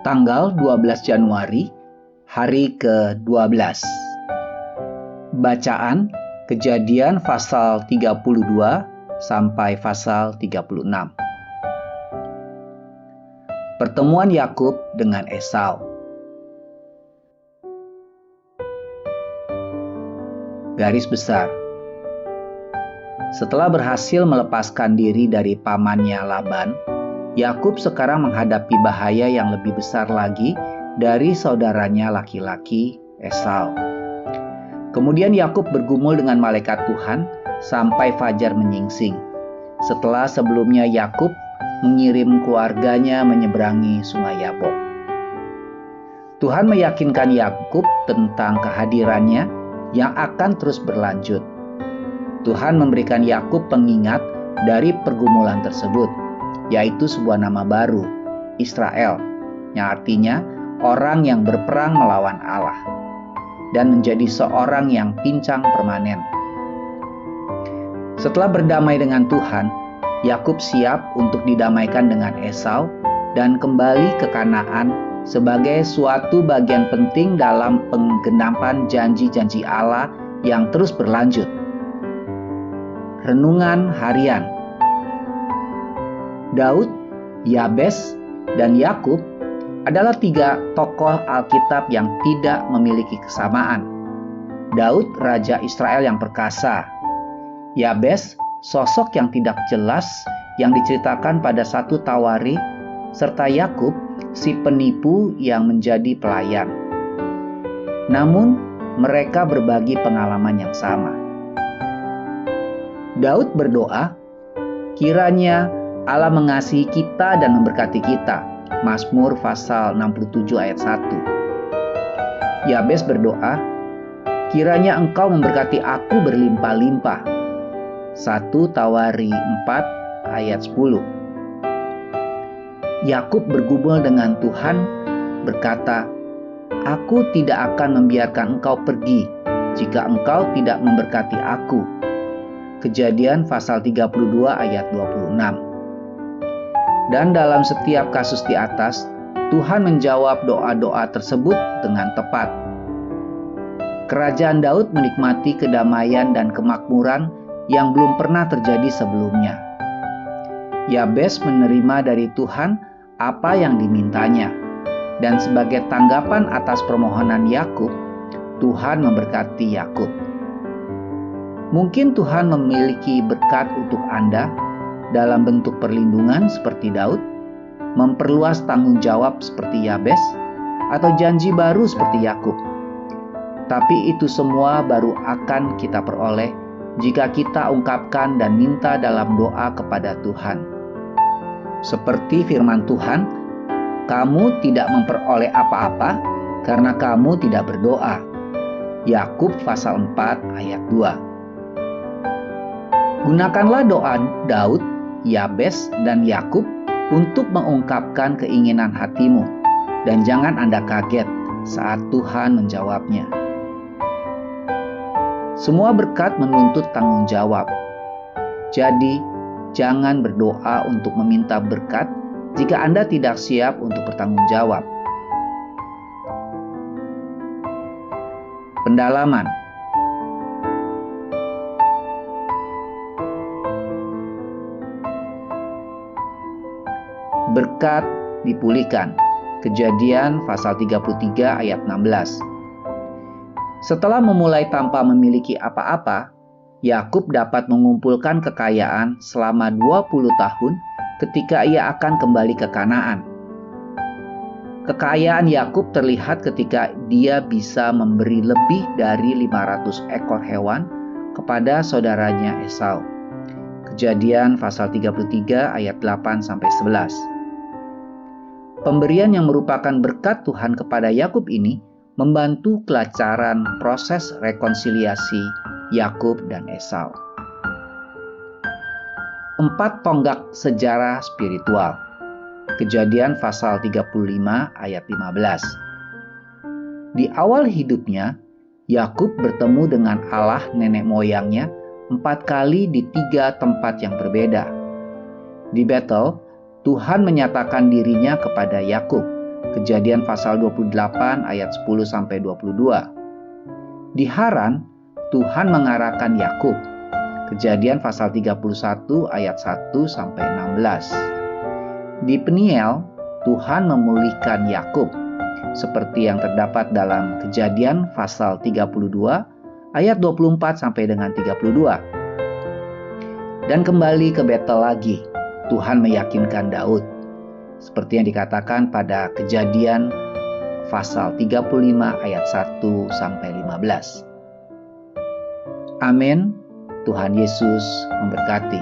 tanggal 12 Januari, hari ke-12. Bacaan Kejadian pasal 32 sampai pasal 36. Pertemuan Yakub dengan Esau. Garis besar. Setelah berhasil melepaskan diri dari pamannya Laban, Yakub sekarang menghadapi bahaya yang lebih besar lagi dari saudaranya laki-laki Esau. Kemudian Yakub bergumul dengan malaikat Tuhan sampai fajar menyingsing. Setelah sebelumnya Yakub mengirim keluarganya menyeberangi Sungai Yabok. Tuhan meyakinkan Yakub tentang kehadirannya yang akan terus berlanjut. Tuhan memberikan Yakub pengingat dari pergumulan tersebut, yaitu sebuah nama baru, Israel, yang artinya orang yang berperang melawan Allah, dan menjadi seorang yang pincang permanen. Setelah berdamai dengan Tuhan, Yakub siap untuk didamaikan dengan Esau dan kembali ke Kanaan sebagai suatu bagian penting dalam penggenapan janji-janji Allah yang terus berlanjut. Renungan harian. Daud, Yabes, dan Yakub adalah 3 tokoh Alkitab yang tidak memiliki kesamaan. Daud, raja Israel yang perkasa. Yabes, sosok yang tidak jelas yang diceritakan pada 1 Tawari, serta Yakub, si penipu yang menjadi pelayan. Namun, mereka berbagi pengalaman yang sama. Daud berdoa, kiranya Allah mengasihi kita dan memberkati kita. Mazmur pasal 67 ayat 1. Yabes berdoa, kiranya Engkau memberkati aku berlimpah-limpah. 1 Tawari 4 ayat 10. Yakub bergumul dengan Tuhan berkata, aku tidak akan membiarkan Engkau pergi jika Engkau tidak memberkati aku. Kejadian pasal 32 ayat 26. Dan dalam setiap kasus di atas, Tuhan menjawab doa-doa tersebut dengan tepat. Kerajaan Daud menikmati kedamaian dan kemakmuran yang belum pernah terjadi sebelumnya. Yabes menerima dari Tuhan apa yang dimintanya, dan sebagai tanggapan atas permohonan Yakub, Tuhan memberkati Yakub. Mungkin Tuhan memiliki berkat untuk Anda dalam bentuk perlindungan seperti Daud, memperluas tanggung jawab seperti Yabes, atau janji baru seperti Yakub. Tapi itu semua baru akan kita peroleh jika kita ungkapkan dan minta dalam doa kepada Tuhan. Seperti firman Tuhan, kamu tidak memperoleh apa-apa karena kamu tidak berdoa. Yakub pasal 4 ayat 2. Gunakanlah doa Daud, Yabes, dan Yakub untuk mengungkapkan keinginan hatimu, dan jangan Anda kaget saat Tuhan menjawabnya. Semua berkat menuntut tanggung jawab. Jadi, jangan berdoa untuk meminta berkat jika Anda tidak siap untuk bertanggung jawab. Pendalaman. Berkat dipulihkan. Kejadian pasal 33 ayat 16. Setelah memulai tanpa memiliki apa-apa, Yakub dapat mengumpulkan kekayaan selama 20 tahun ketika ia akan kembali ke Kanaan. Kekayaan Yakub terlihat ketika dia bisa memberi lebih dari 500 ekor hewan kepada saudaranya Esau. Kejadian pasal 33 ayat 8-11. Pemberian yang merupakan berkat Tuhan kepada Yakub ini membantu kelancaran proses rekonsiliasi Yakub dan Esau. 4 tonggak sejarah spiritual. Kejadian pasal 35 ayat 15. Di awal hidupnya, Yakub bertemu dengan Allah nenek moyangnya 4 kali di 3 tempat yang berbeda. Di Betel, Tuhan menyatakan dirinya kepada Yakub Kejadian pasal 28 ayat 10-22. Di Haran, Tuhan mengarahkan Yakub. Kejadian pasal 31 ayat 1-16. Di Peniel, Tuhan memulihkan Yakub, seperti yang terdapat dalam Kejadian pasal 32 ayat 24 sampai dengan 32. Dan kembali ke Betel lagi, Tuhan meyakinkan Daud, seperti yang dikatakan pada Kejadian pasal 35 ayat 1-15. Amin. Tuhan Yesus memberkati.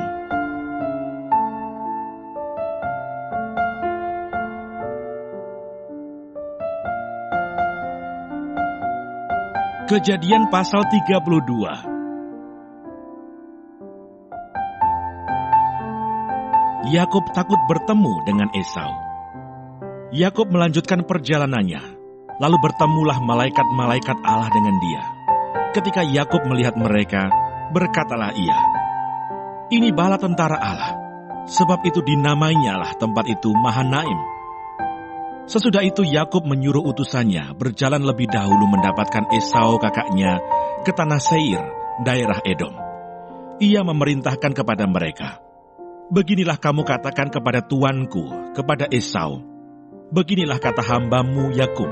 Kejadian pasal 32. Yakub takut bertemu dengan Esau. Yakub melanjutkan perjalanannya, lalu bertemulah malaikat-malaikat Allah dengan dia. Ketika Yakub melihat mereka, berkatalah ia, "Ini bala tentara Allah." Sebab itu dinamainya lah tempat itu Mahanaim. Sesudah itu Yakub menyuruh utusannya berjalan lebih dahulu mendapatkan Esau kakaknya ke tanah Seir, daerah Edom. Ia memerintahkan kepada mereka, "Beginilah kamu katakan kepada tuanku, kepada Esau, beginilah kata hambamu Yakub.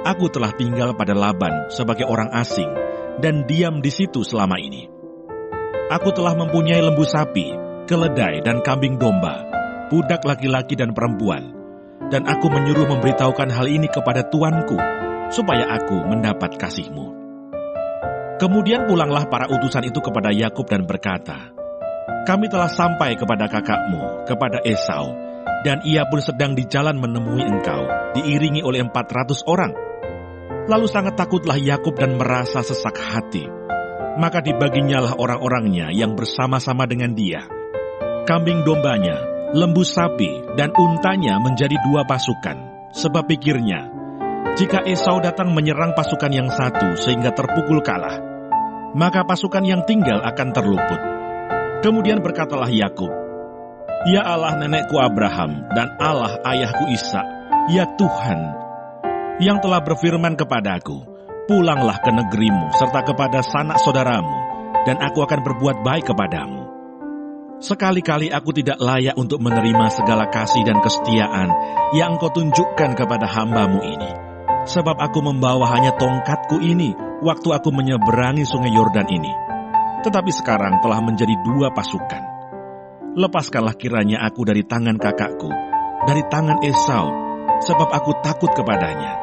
Aku telah tinggal pada Laban sebagai orang asing dan diam di situ selama ini. Aku telah mempunyai lembu sapi, keledai dan kambing domba, budak laki-laki dan perempuan, dan aku menyuruh memberitahukan hal ini kepada tuanku, supaya aku mendapat kasihmu." Kemudian pulanglah para utusan itu kepada Yakub dan berkata, "Kami telah sampai kepada kakakmu, kepada Esau, dan ia pun sedang di jalan menemui engkau, diiringi oleh 400 orang. Lalu sangat takutlah Yakub dan merasa sesak hati. Maka dibaginyalah orang-orangnya yang bersama-sama dengan dia. Kambing dombanya, lembu sapi, dan untanya menjadi 2 pasukan. Sebab pikirnya, jika Esau datang menyerang pasukan yang satu sehingga terpukul kalah, maka pasukan yang tinggal akan terluput. Kemudian berkatalah Yakub, 'Ya Allah nenekku Abraham dan Allah ayahku Ishak, ya Tuhan, yang telah berfirman kepadaku, pulanglah ke negerimu serta kepada sanak saudaramu, dan aku akan berbuat baik kepadamu. Sekali-kali aku tidak layak untuk menerima segala kasih dan kesetiaan yang engkau tunjukkan kepada hambamu ini, sebab aku membawa hanya tongkatku ini waktu aku menyeberangi sungai Yordan ini. Tetapi sekarang telah menjadi 2 pasukan. Lepaskanlah kiranya aku dari tangan kakakku, dari tangan Esau, sebab aku takut kepadanya.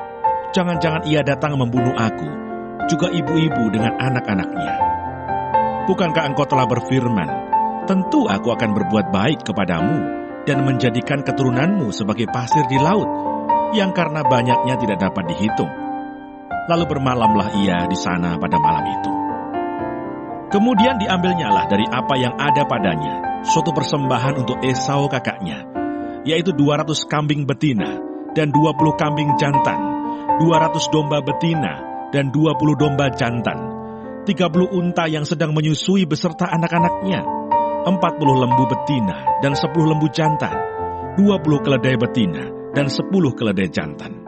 Jangan-jangan ia datang membunuh aku, juga ibu-ibu dengan anak-anaknya. Bukankah engkau telah berfirman, tentu aku akan berbuat baik kepadamu dan menjadikan keturunanmu sebagai pasir di laut, yang karena banyaknya tidak dapat dihitung." Lalu bermalamlah ia di sana pada malam itu. Kemudian diambilnyalah dari apa yang ada padanya suatu persembahan untuk Esau kakaknya, yaitu 200 kambing betina dan 20 kambing jantan, 200 domba betina dan 20 domba jantan, 30 unta yang sedang menyusui beserta anak-anaknya, 40 lembu betina dan 10 lembu jantan, 20 keledai betina dan 10 keledai jantan.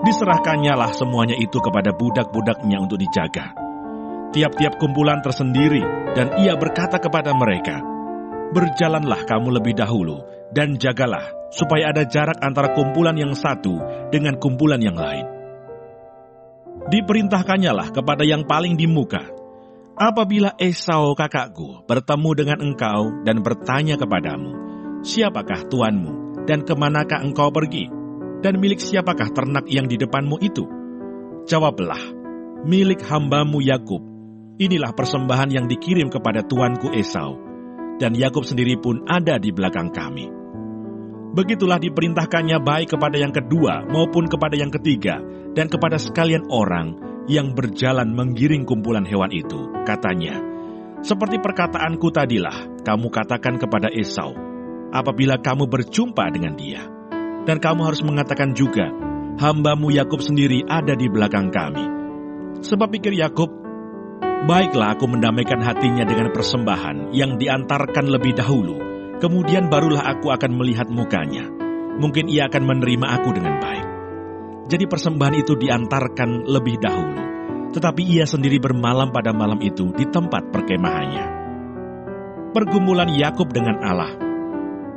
Diserahkannyalah semuanya itu kepada budak-budaknya untuk dijaga. Tiap-tiap kumpulan tersendiri, dan ia berkata kepada mereka, "Berjalanlah kamu lebih dahulu, dan jagalah, supaya ada jarak antara kumpulan yang satu dengan kumpulan yang lain." Diperintahkannyalah kepada yang paling di muka, "Apabila Esau kakakku bertemu dengan engkau dan bertanya kepadamu, 'Siapakah tuanmu, dan kemanakah engkau pergi, dan milik siapakah ternak yang di depanmu itu?' Jawablah, 'Milik hambamu Yakub. Inilah persembahan yang dikirim kepada tuanku Esau, dan Yakub sendiri pun ada di belakang kami.' Begitulah diperintahkannya baik kepada yang kedua maupun kepada yang ketiga, dan kepada sekalian orang yang berjalan menggiring kumpulan hewan itu. Katanya, 'Seperti perkataanku tadilah, kamu katakan kepada Esau, apabila kamu berjumpa dengan dia. Dan kamu harus mengatakan juga, hambamu Yakub sendiri ada di belakang kami.' Sebab pikir Yakub, 'Baiklah aku mendamaikan hatinya dengan persembahan yang diantarkan lebih dahulu, kemudian barulah aku akan melihat mukanya. mungkin ia akan menerima aku dengan baik. Jadi persembahan itu diantarkan lebih dahulu, tetapi ia sendiri bermalam pada malam itu di tempat perkemahannya. Pergumulan Yakub dengan Allah.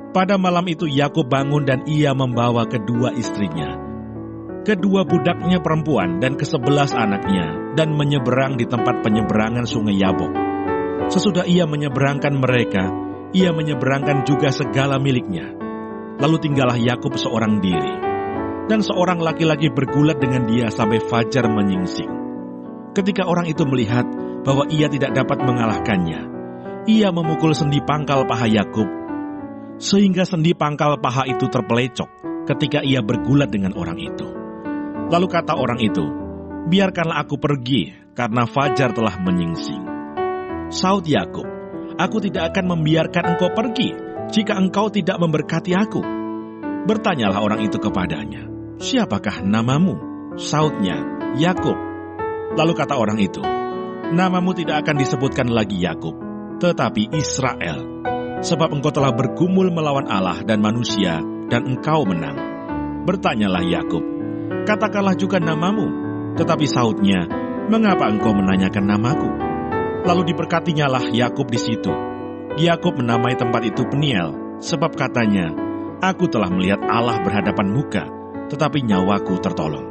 Pada malam itu Yakub bangun dan ia membawa kedua istrinya, kedua budaknya perempuan dan ke-11 anaknya, dan menyeberang di tempat penyeberangan sungai Yabok. Sesudah ia menyeberangkan mereka, ia menyeberangkan juga segala miliknya. Lalu tinggallah Yakub seorang diri, dan seorang laki-laki bergulat dengan dia sampai fajar menyingsing. Ketika orang itu melihat bahwa ia tidak dapat mengalahkannya, ia memukul sendi pangkal paha Yakub, sehingga sendi pangkal paha itu terpelecok ketika ia bergulat dengan orang itu. Lalu kata orang itu, "Biarkanlah aku pergi, karena fajar telah menyingsing." Saud Yakub, "Aku tidak akan membiarkan engkau pergi, jika engkau tidak memberkati aku." Bertanyalah orang itu kepadanya, "Siapakah namamu?" Saudnya, "Yakub." Lalu kata orang itu, "Namamu tidak akan disebutkan lagi Yakub, tetapi Israel, sebab engkau telah bergumul melawan Allah dan manusia, dan engkau menang." Bertanyalah Yakub, "Katakanlah juga namamu." Tetapi saudnya, "Mengapa engkau menanyakan namaku?" Lalu diberkatinyalah Yakub di situ. Yakub menamai tempat itu Peniel, sebab katanya, "Aku telah melihat Allah berhadapan muka, tetapi nyawaku tertolong."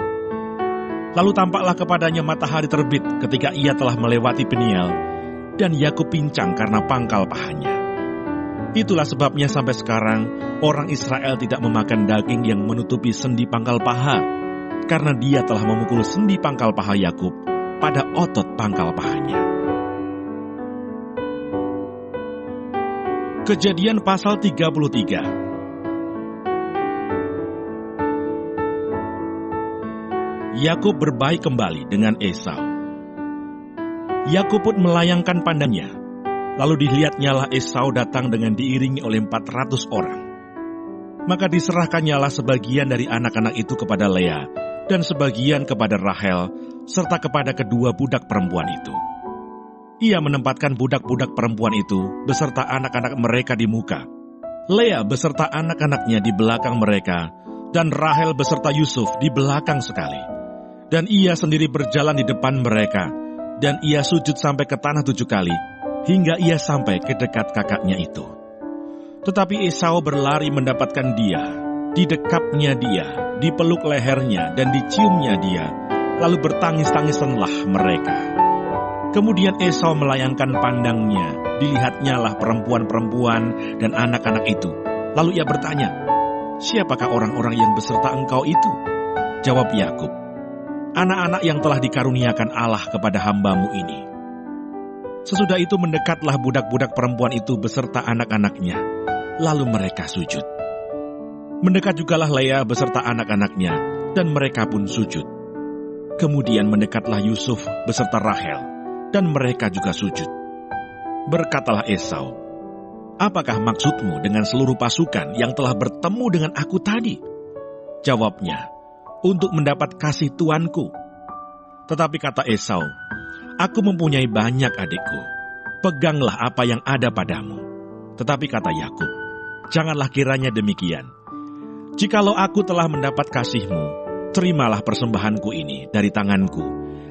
Lalu tampaklah kepadanya matahari terbit ketika ia telah melewati Peniel, dan Yakub pincang karena pangkal pahanya. Itulah sebabnya sampai sekarang orang Israel tidak memakan daging yang menutupi sendi pangkal paha, karena dia telah memukul sendi pangkal paha Yakub pada otot pangkal pahanya. Kejadian pasal 33. Yakub berbaik kembali dengan Esau. Yakub pun melayangkan pandangnya. Lalu dilihatnyalah Esau datang dengan diiringi oleh 400 orang. Maka diserahkannyalah sebagian dari anak-anak itu kepada Lea, dan sebagian kepada Rahel, serta kepada kedua budak perempuan itu. Ia menempatkan budak-budak perempuan itu beserta anak-anak mereka di muka, Lea beserta anak-anaknya di belakang mereka, dan Rahel beserta Yusuf di belakang sekali. Dan ia sendiri berjalan di depan mereka, dan ia sujud sampai ke tanah 7 kali, hingga ia sampai ke dekat kakaknya itu. Tetapi Esau berlari mendapatkan dia, didekapnya dia, dipeluk lehernya, dan diciumnya dia, lalu bertangis-tangisanlah mereka. Kemudian Esau melayangkan pandangnya, dilihatnyalah perempuan-perempuan dan anak-anak itu. Lalu ia bertanya, "Siapakah orang-orang yang beserta engkau itu?" Jawab Yakub, "Anak-anak yang telah dikaruniakan Allah kepada hamba-Mu ini." Sesudah itu mendekatlah budak-budak perempuan itu beserta anak-anaknya, lalu mereka sujud. Mendekat jugalah Lea beserta anak-anaknya, dan mereka pun sujud. Kemudian mendekatlah Yusuf beserta Rahel, dan mereka juga sujud. Berkatalah Esau, "Apakah maksudmu dengan seluruh pasukan yang telah bertemu dengan aku tadi?" Jawabnya, "Untuk mendapat kasih tuanku." Tetapi kata Esau, "Aku mempunyai banyak adikku, peganglah apa yang ada padamu." Tetapi kata Yakub, "Janganlah kiranya demikian. Jikalau aku telah mendapat kasih-Mu, terimalah persembahanku ini dari tanganku,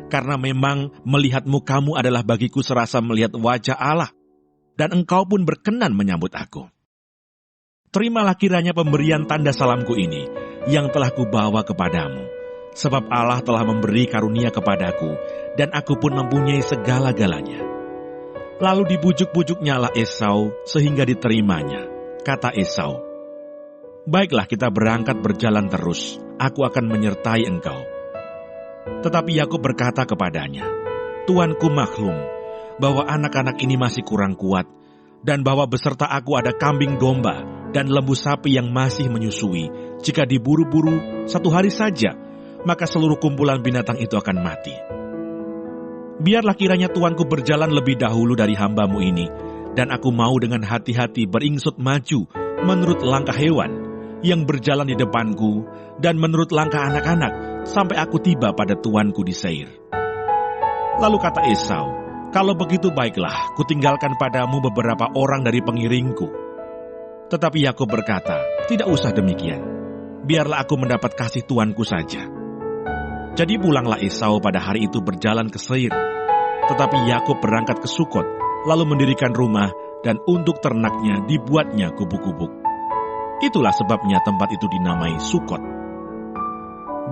karena memang melihatmu kamu adalah bagiku serasa melihat wajah Allah, dan engkau pun berkenan menyambut aku. Terimalah kiranya pemberian tanda salamku ini, yang telah kubawa kepadamu, sebab Allah telah memberi karunia kepadaku, dan aku pun mempunyai segala-galanya." Lalu dibujuk-bujuknyalah Esau sehingga diterimanya. Kata Esau, "Baiklah, kita berangkat berjalan terus, aku akan menyertai engkau." Tetapi Yakub berkata kepadanya, "Tuanku maklum bahwa anak-anak ini masih kurang kuat, dan bahwa beserta aku ada kambing domba dan lembu sapi yang masih menyusui. Jika diburu-buru 1 hari saja, maka seluruh kumpulan binatang itu akan mati. Biarlah kiranya tuanku berjalan lebih dahulu dari hamba-Mu ini, dan aku mau dengan hati-hati beringsut maju menurut langkah hewan yang berjalan di depanku, dan menurut langkah anak-anak, sampai aku tiba pada tuanku di Seir." Lalu kata Esau, "Kalau begitu baiklah, kutinggalkan padamu beberapa orang dari pengiringku." Tetapi Yakub berkata, "Tidak usah demikian. biarlah aku mendapat kasih tuanku saja." Jadi pulanglah Esau pada hari itu berjalan ke Seir. Tetapi Yakub berangkat ke Sukot, lalu mendirikan rumah, dan untuk ternaknya dibuatnya gubuk-gubuk. Itulah sebabnya tempat itu dinamai Sukot.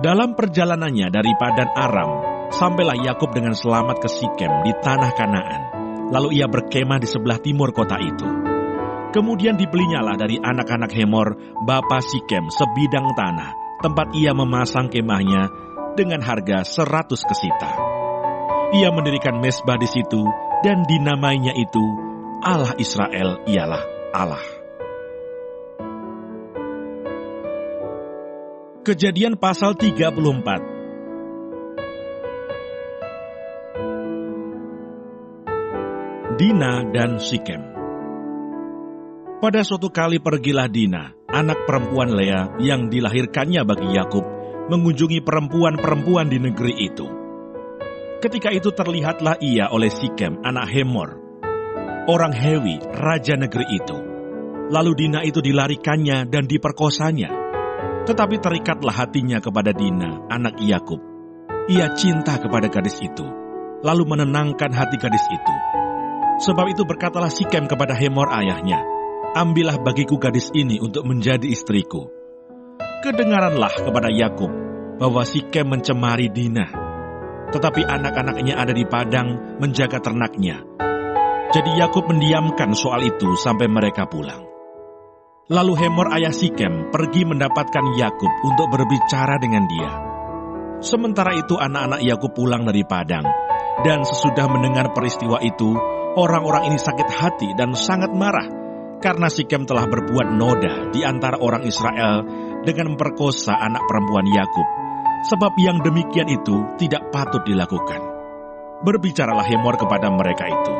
Dalam perjalanannya dari Padan Aram, sampailah Yakub dengan selamat ke Sikem di tanah Kanaan. Lalu ia berkemah di sebelah timur kota itu. Kemudian dibelinyalah dari anak-anak Hemor, bapa Sikem, sebidang tanah, tempat ia memasang kemahnya dengan harga 100 kesita. Ia mendirikan mezbah di situ, dan dinamainya itu, Allah Israel ialah Allah. Kejadian pasal 34. Dina dan Sikem. Pada suatu kali pergilah Dina, anak perempuan Lea yang dilahirkannya bagi Yakub, mengunjungi perempuan-perempuan di negeri itu. Ketika itu terlihatlah ia oleh Sikem, anak Hemor, orang Hewi, raja negeri itu. Lalu Dina itu dilarikannya dan diperkosanya. Tetapi terikatlah hatinya kepada Dina, anak Yakub. Ia cinta kepada gadis itu, lalu menenangkan hati gadis itu. Sebab itu berkatalah Sikem kepada Hemor ayahnya, "Ambillah bagiku gadis ini untuk menjadi istriku." Kedengaranlah kepada Yakub bahwa Sikem mencemari Dina, tetapi anak-anaknya ada di padang menjaga ternaknya. Jadi Yakub mendiamkan soal itu sampai mereka pulang. Lalu Hemor ayah Sikem pergi mendapatkan Yakub untuk berbicara dengan dia. Sementara itu anak-anak Yakub pulang dari padang, dan sesudah mendengar peristiwa itu, orang-orang ini sakit hati dan sangat marah, karena Sikem telah berbuat noda di antara orang Israel dengan memperkosa anak perempuan Yakub, sebab yang demikian itu tidak patut dilakukan. Berbicaralah Hemor kepada mereka itu,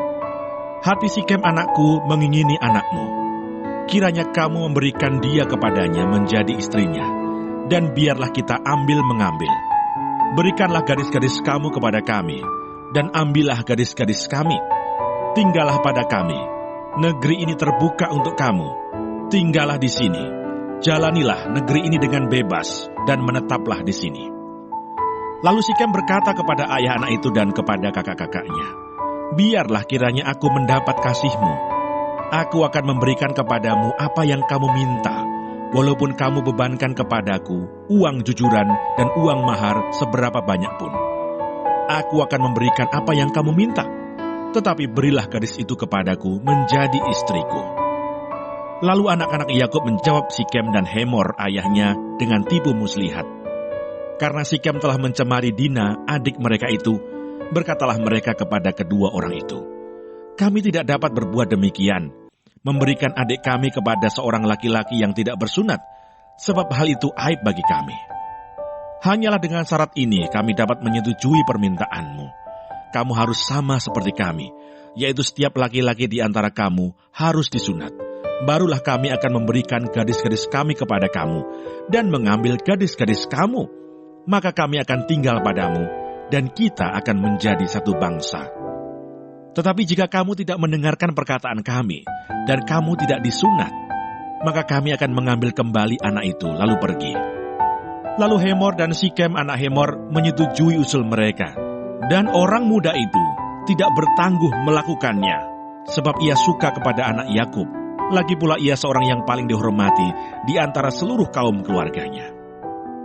"Hati Sikem anakku mengingini anakmu. Kiranya kamu memberikan dia kepadanya menjadi istrinya, dan biarlah kita ambil-mengambil. Berikanlah gadis-gadis kamu kepada kami, dan ambillah gadis-gadis kami. Tinggallah pada kami. Negeri ini terbuka untuk kamu. Tinggallah di sini. Jalanilah negeri ini dengan bebas, dan menetaplah di sini." Lalu Sikem berkata kepada ayah anak itu dan kepada kakak-kakaknya, "Biarlah kiranya aku mendapat kasihmu. Aku akan memberikan kepadamu apa yang kamu minta, walaupun kamu bebankan kepadaku uang jujuran dan uang mahar seberapa banyak pun. Aku akan memberikan apa yang kamu minta, tetapi berilah gadis itu kepadaku menjadi istriku." Lalu anak-anak Yakub menjawab Sikem dan Hemor ayahnya dengan tipu muslihat. Karena Sikem telah mencemari Dina, adik mereka itu, berkatalah mereka kepada kedua orang itu, "Kami tidak dapat berbuat demikian, memberikan adik kami kepada seorang laki-laki yang tidak bersunat, sebab hal itu aib bagi kami. Hanyalah dengan syarat ini kami dapat menyetujui permintaanmu. Kamu harus sama seperti kami, yaitu setiap laki-laki di antara kamu harus disunat. Barulah kami akan memberikan gadis-gadis kami kepada kamu, dan mengambil gadis-gadis kamu. Maka kami akan tinggal padamu, dan kita akan menjadi satu bangsa. Tetapi jika kamu tidak mendengarkan perkataan kami, dan kamu tidak disunat, maka kami akan mengambil kembali anak itu, lalu pergi." Lalu Hemor dan Sikem anak Hemor menyetujui usul mereka, dan orang muda itu tidak bertangguh melakukannya, sebab ia suka kepada anak Yakub, lagi pula ia seorang yang paling dihormati di antara seluruh kaum keluarganya.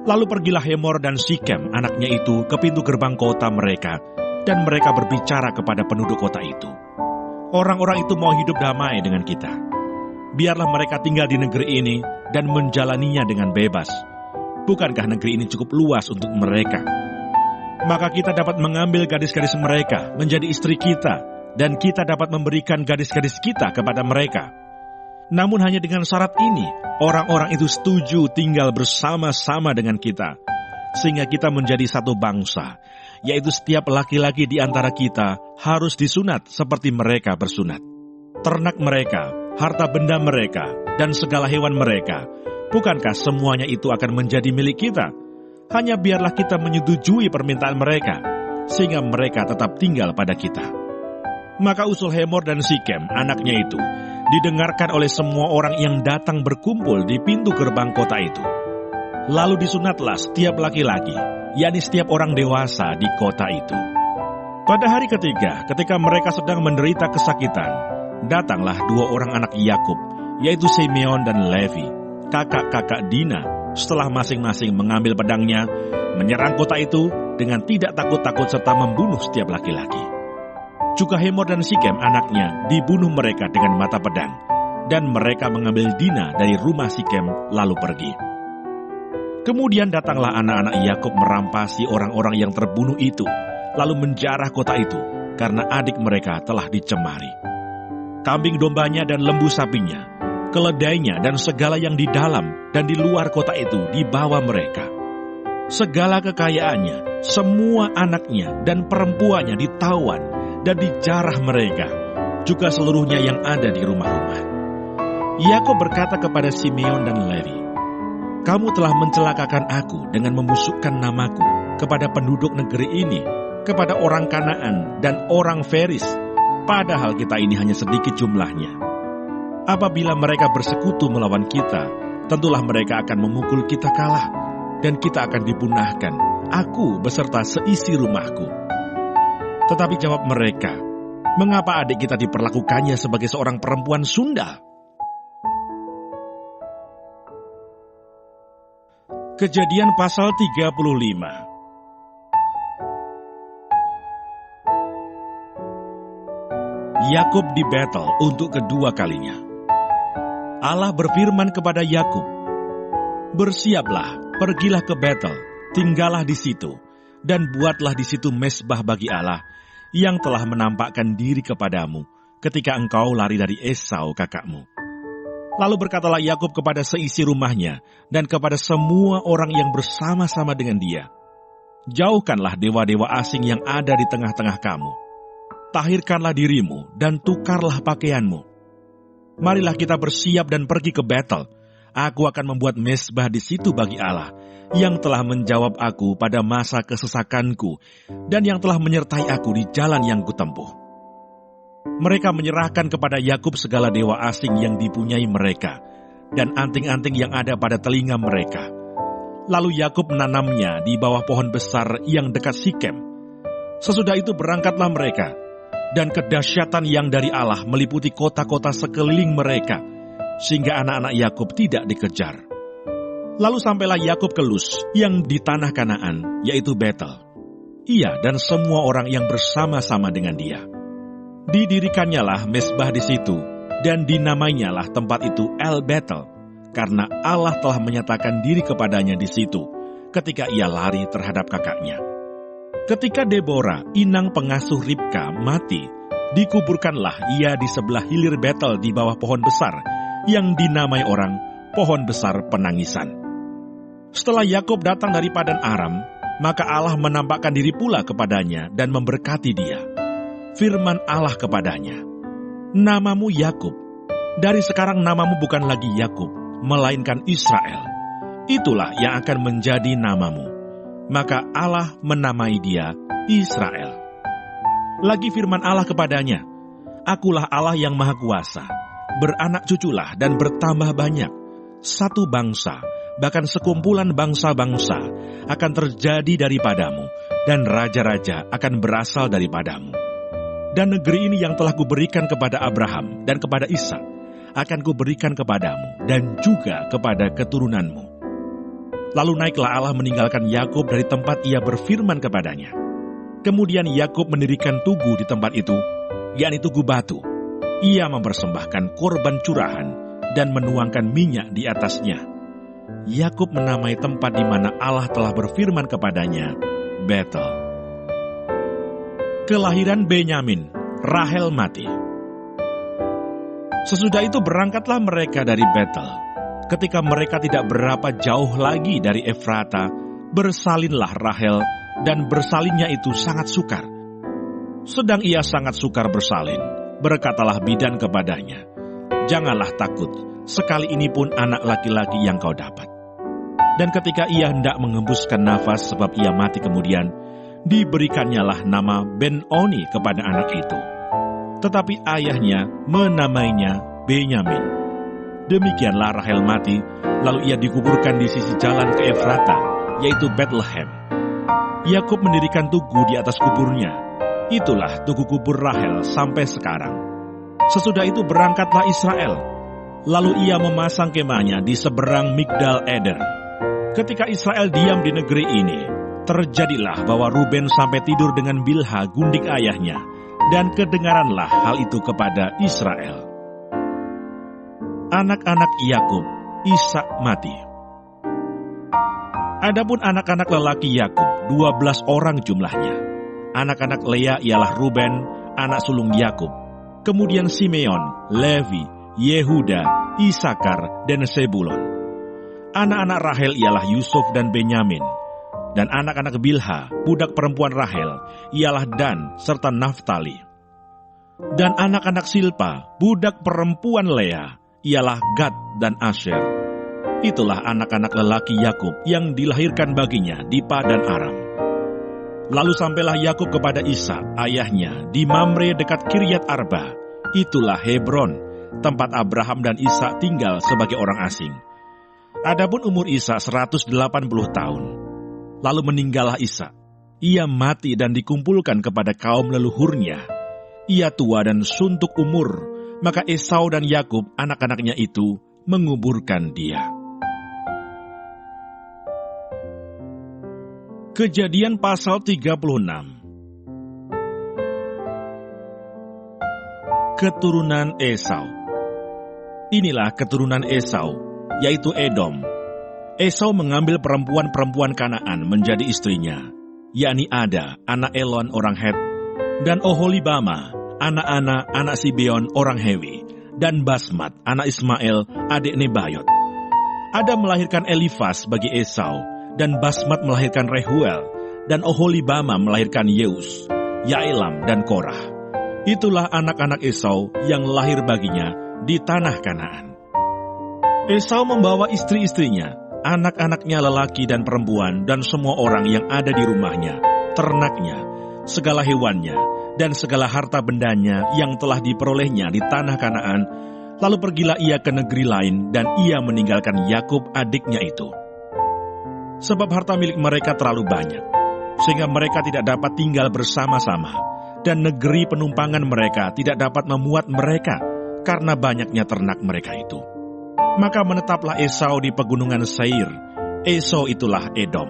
Lalu pergilah Hemor dan Sikem anaknya itu ke pintu gerbang kota mereka, dan mereka berbicara kepada penduduk kota itu, "Orang-orang itu mau hidup damai dengan kita. Biarlah mereka tinggal di negeri ini dan menjalaninya dengan bebas. Bukankah negeri ini cukup luas untuk mereka? Maka kita dapat mengambil gadis-gadis mereka menjadi istri kita, dan kita dapat memberikan gadis-gadis kita kepada mereka. Namun hanya dengan syarat ini, orang-orang itu setuju tinggal bersama-sama dengan kita, sehingga kita menjadi satu bangsa, yaitu setiap laki-laki di antara kita harus disunat seperti mereka bersunat. Ternak mereka, harta benda mereka, dan segala hewan mereka, bukankah semuanya itu akan menjadi milik kita? Hanya biarlah kita menyetujui permintaan mereka, sehingga mereka tetap tinggal pada kita." Maka usul Hemor dan Sikem, anaknya itu, didengarkan oleh semua orang yang datang berkumpul di pintu gerbang kota itu. Lalu disunatlah setiap laki-laki, yakni setiap orang dewasa di kota itu. Pada hari ketiga, ketika mereka sedang menderita kesakitan, datanglah 2 orang anak Yakub, yaitu Simeon dan Levi, kakak-kakak Dina, setelah masing-masing mengambil pedangnya, menyerang kota itu dengan tidak takut-takut serta membunuh setiap laki-laki. Juga Hemor dan Sikem anaknya dibunuh mereka dengan mata pedang, dan mereka mengambil Dina dari rumah Sikem lalu pergi. Kemudian datanglah anak-anak Yakub merampasi orang-orang yang terbunuh itu, lalu menjarah kota itu, karena adik mereka telah dicemari. Kambing dombanya dan lembu sapinya, keledainya dan segala yang di dalam dan di luar kota itu dibawa mereka. Segala kekayaannya, semua anaknya dan perempuannya ditawan dan dijarah mereka, juga seluruhnya yang ada di rumah-rumah. Yakub berkata kepada Simeon dan Levi, "Kamu telah mencelakakan aku dengan membusukkan namaku kepada penduduk negeri ini, kepada orang Kanaan dan orang Feris, padahal kita ini hanya sedikit jumlahnya. Apabila mereka bersekutu melawan kita, tentulah mereka akan memukul kita kalah, dan kita akan dipunahkan, aku beserta seisi rumahku." Tetapi jawab mereka, "Mengapa adik kita diperlakukannya sebagai seorang perempuan sundal?" Kejadian pasal 35. Yakub di Betel untuk kedua kalinya. Allah berfirman kepada Yakub, "Bersiaplah, pergilah ke Betel, tinggallah di situ, dan buatlah di situ mezbah bagi Allah yang telah menampakkan diri kepadamu ketika engkau lari dari Esau kakakmu." Lalu berkatalah Yakub kepada seisi rumahnya dan kepada semua orang yang bersama-sama dengan dia, "Jauhkanlah dewa-dewa asing yang ada di tengah-tengah kamu. Tahirkanlah dirimu dan tukarlah pakaianmu. Marilah kita bersiap dan pergi ke Betel. Aku akan membuat mezbah di situ bagi Allah, yang telah menjawab aku pada masa kesesakanku, dan yang telah menyertai aku di jalan yang kutempuh." Mereka menyerahkan kepada Yakub segala dewa asing yang dipunyai mereka, dan anting-anting yang ada pada telinga mereka. Lalu Yakub menanamnya di bawah pohon besar yang dekat Sikem. Sesudah itu berangkatlah mereka, dan kedahsyatan yang dari Allah meliputi kota-kota sekeliling mereka, sehingga anak-anak Yakub tidak dikejar. Lalu sampailah Yakub ke Luz yang di tanah Kanaan, yaitu Betel. Ia dan semua orang yang bersama-sama dengan dia. Didirikannya mezbah di situ, dan dinamainyalah tempat itu El Betel, karena Allah telah menyatakan diri kepadanya di situ, ketika ia lari terhadap kakaknya. Ketika Deborah, inang pengasuh Ribka, mati, dikuburkanlah ia di sebelah hilir Betel di bawah pohon besar, yang dinamai orang pohon besar penangisan. Setelah Yakub datang dari Padan Aram, maka Allah menampakkan diri pula kepadanya dan memberkati dia. Firman Allah kepadanya, "Namamu Yakub, dari sekarang namamu bukan lagi Yakub, melainkan Israel. Itulah yang akan menjadi namamu." Maka Allah menamai dia Israel. Lagi firman Allah kepadanya, "Akulah Allah yang Maha Kuasa, beranak cuculah dan bertambah banyak. Satu bangsa, bahkan sekumpulan bangsa-bangsa akan terjadi daripadamu, dan raja-raja akan berasal daripadamu. Dan negeri ini yang telah kuberikan kepada Abraham dan kepada Ishak, akan kuberikan kepadamu dan juga kepada keturunanmu." Lalu naiklah Allah meninggalkan Yakub dari tempat ia berfirman kepadanya. Kemudian Yakub mendirikan tugu di tempat itu, yakni tugu batu. Ia mempersembahkan korban curahan dan menuangkan minyak di atasnya. Yakub menamai tempat di mana Allah telah berfirman kepadanya, Betel. Kelahiran Benyamin, Rahel mati. Sesudah itu berangkatlah mereka dari Betel. Ketika mereka tidak berapa jauh lagi dari Efrata, bersalinlah Rahel, dan bersalinnya itu sangat sukar. Sedang ia sangat sukar bersalin, berkatalah bidan kepadanya, "Janganlah takut, sekali ini pun anak laki-laki yang kau dapat." Dan ketika ia hendak mengembuskan nafas sebab ia mati kemudian, diberikannya nama Ben-Oni kepada anak itu. Tetapi ayahnya menamainya Benyamin. Demikianlah Rahel mati, lalu ia dikuburkan di sisi jalan ke Efrata, yaitu Bethlehem. Yakub mendirikan tugu di atas kuburnya. Itulah tugu kubur Rahel sampai sekarang. Sesudah itu berangkatlah Israel. Lalu ia memasang kemahnya di seberang Migdal Eder. Ketika Israel diam di negeri ini, terjadilah bahwa Ruben sampai tidur dengan Bilha gundik ayahnya, dan kedengaranlah hal itu kepada Israel. Anak-anak Yakub, Ishak mati. Adapun anak-anak lelaki Yakub, 12 orang jumlahnya. Anak-anak Lea ialah Ruben, anak sulung Yakub. Kemudian Simeon, Levi, Yehuda, Isakar, dan Sebulon. Anak-anak Rahel ialah Yusuf dan Benyamin. Dan anak-anak Bilha, budak perempuan Rahel, ialah Dan serta Naftali. Dan anak-anak Silpa, budak perempuan Lea, ialah Gad dan Asher. Itulah anak-anak lelaki Yakub yang dilahirkan baginya di Padan Aram. Lalu sampailah Yakub kepada Ishak, ayahnya, di Mamre dekat Kiryat Arba. Itulah Hebron, tempat Abraham dan Ishak tinggal sebagai orang asing. Adapun umur Ishak 180 tahun. Lalu meninggallah Ishak. Ia mati dan dikumpulkan kepada kaum leluhurnya. Ia tua dan suntuk umur, maka Esau dan Yakub anak-anaknya itu menguburkan dia. Kejadian pasal 36. Keturunan Esau. Inilah keturunan Esau, yaitu Edom. Esau mengambil perempuan-perempuan Kanaan menjadi istrinya, yakni Ada, anak Elon orang Het, dan Oholibama, anak Sibeon orang Hewi, dan Basmat, anak Ismail, adik Nebayot. Ada melahirkan Elifas bagi Esau, dan Basmat melahirkan Rehuel, dan Oholibama melahirkan Yeus, Yaelam, dan Korah. Itulah anak-anak Esau yang lahir baginya di tanah Kanaan. Esau membawa istri-istrinya, anak-anaknya lelaki dan perempuan, dan semua orang yang ada di rumahnya, ternaknya, segala hewannya, dan segala harta bendanya yang telah diperolehnya di tanah Kanaan. Lalu pergilah ia ke negeri lain, dan ia meninggalkan Yakub adiknya itu. Sebab harta milik mereka terlalu banyak, sehingga mereka tidak dapat tinggal bersama-sama, dan negeri penumpangan mereka tidak dapat memuat mereka, karena banyaknya ternak mereka itu. Maka menetaplah Esau di pegunungan Seir. Esau itulah Edom.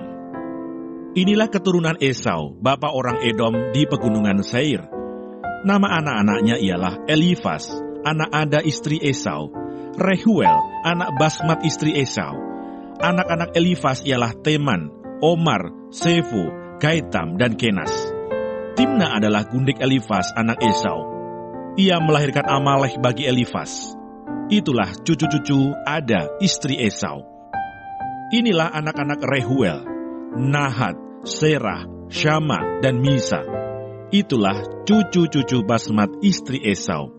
Inilah keturunan Esau, bapa orang Edom di pegunungan Seir. Nama anak-anaknya ialah Elifas, anak Ada istri Esau, Rehuel, anak Basmat istri Esau. Anak-anak Elifas ialah Teman, Omar, Sefu, Gaitam, dan Kenas. Timna adalah gundik Elifas anak Esau. Ia melahirkan Amalek bagi Elifas. Itulah cucu-cucu Ada istri Esau. Inilah anak-anak Rehuel, Nahat, Serah, Syama, dan Misa. Itulah cucu-cucu Basmat istri Esau.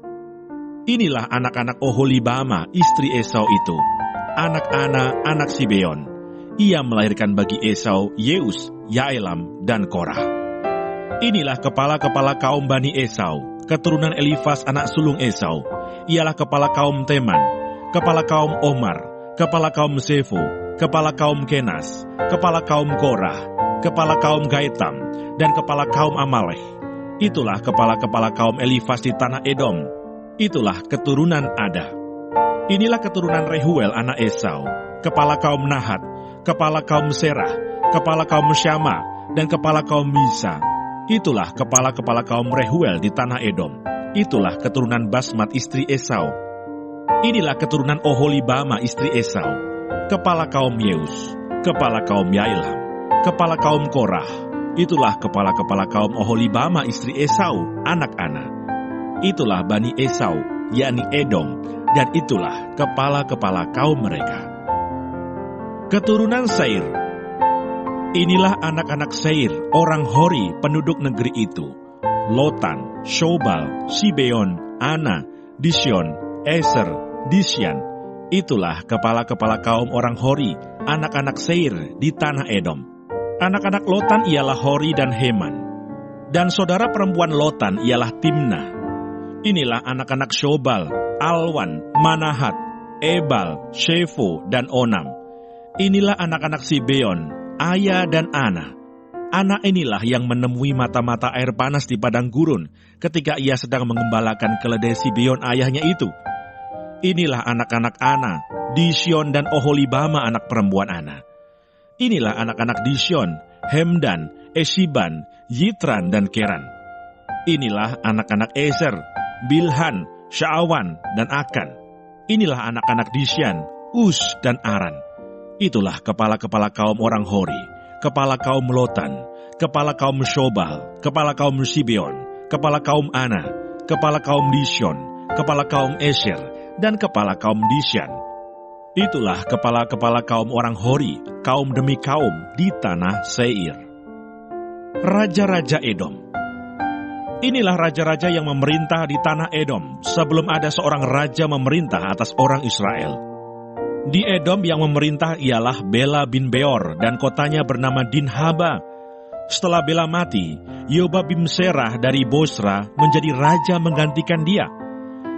Inilah anak-anak Oholibama istri Esau itu, anak Sibeon. Ia melahirkan bagi Esau Yeus, Yaelam, dan Korah. Inilah kepala-kepala kaum Bani Esau, keturunan Elifas anak sulung Esau. Ialah kepala kaum Teman, kepala kaum Omar, kepala kaum Sefu, kepala kaum Kenas, kepala kaum Korah, kepala kaum Gaitam, dan kepala kaum Amalek. Itulah kepala-kepala kaum Elifas di tanah Edom. Itulah keturunan Ada. Inilah keturunan Rehuel anak Esau, kepala kaum Nahat, kepala kaum Serah, kepala kaum Syama, dan kepala kaum Misa. Itulah kepala-kepala kaum Rehuel di tanah Edom. Itulah keturunan Basmat istri Esau. Inilah keturunan Oholibama istri Esau, kepala kaum Yeus, kepala kaum Yaelam, kepala kaum Korah. Itulah kepala-kepala kaum Oholibama istri Esau, anak Ana. Itulah Bani Esau, yakni Edom, dan itulah kepala-kepala kaum mereka. Keturunan Seir. Inilah anak-anak Seir, orang Hori, penduduk negeri itu. Lotan, Shobal, Sibeon, Ana, Disyon, Eser, Disyan. Itulah kepala-kepala kaum orang Hori, anak-anak Seir di tanah Edom. Anak-anak Lotan ialah Hori dan Heman. Dan saudara perempuan Lotan ialah Timna. Inilah anak-anak Shobal, Alwan, Manahat. Ebal, Shefo, dan Onam. Inilah anak-anak Sibeon, Aya dan Ana. Anak inilah yang menemui mata-mata air panas di padang gurun ketika ia sedang mengembalakan keledai Sibeon ayahnya itu. Inilah anak-anak Ana, Dishon dan Oholibama anak perempuan Ana. Inilah anak-anak Dishon, Hemdan, Eshiban, Yitran, dan Keran. Inilah anak-anak Eser, Bilhan, Sya'awan, dan Akan. Inilah anak-anak Disyan, Us, dan Aran. Itulah kepala-kepala kaum orang Hori, kepala kaum Lotan, kepala kaum Shobal, kepala kaum Sibeon, kepala kaum Ana, kepala kaum Dishon, kepala kaum Esher, dan kepala kaum Disyan. Itulah kepala-kepala kaum orang Hori, kaum demi kaum di tanah Seir. Raja-raja Edom. Inilah raja-raja yang memerintah di tanah Edom sebelum ada seorang raja memerintah atas orang Israel. Di Edom yang memerintah ialah Bela bin Beor dan kotanya bernama Dinhaba. Setelah Bela mati, Yobab bin Serah dari Bosra menjadi raja menggantikan dia.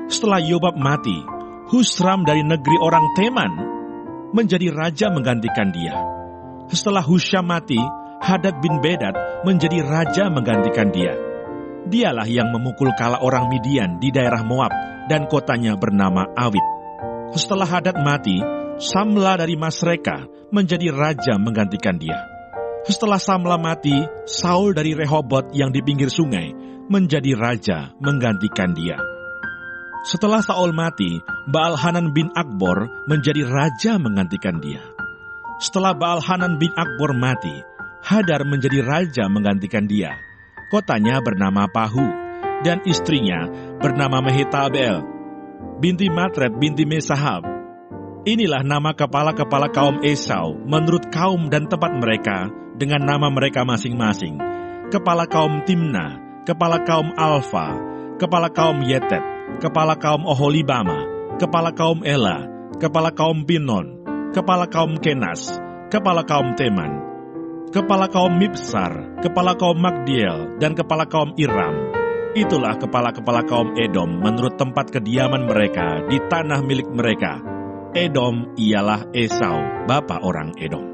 Setelah Yobab mati, Husram dari negeri orang Teman menjadi raja menggantikan dia. Setelah Husham mati, Hadad bin Bedad menjadi raja menggantikan dia. Dialah yang memukul kala orang Midian di daerah Moab dan kotanya bernama Awit. Setelah Hadad mati, Samla dari Masreka menjadi raja menggantikan dia. Setelah Samla mati, Saul dari Rehobot yang di pinggir sungai menjadi raja menggantikan dia. Setelah Saul mati, Baal-Hanan bin Akbor menjadi raja menggantikan dia. Setelah Baal-Hanan bin Akbor mati, Hadar menjadi raja menggantikan dia. Kotanya bernama Pahu, dan istrinya bernama Mehetabel, binti Matred binti Mesahab. Inilah nama kepala-kepala kaum Esau menurut kaum dan tempat mereka dengan nama mereka masing-masing. Kepala kaum Timna, kepala kaum Alfa, kepala kaum Yetet, kepala kaum Oholibama, kepala kaum Ela, kepala kaum Pinon, kepala kaum Kenas, kepala kaum Teman, kepala kaum Mibsar, kepala kaum Magdiel, dan kepala kaum Iram. Itulah kepala-kepala kaum Edom menurut tempat kediaman mereka di tanah milik mereka. Edom ialah Esau, bapa orang Edom.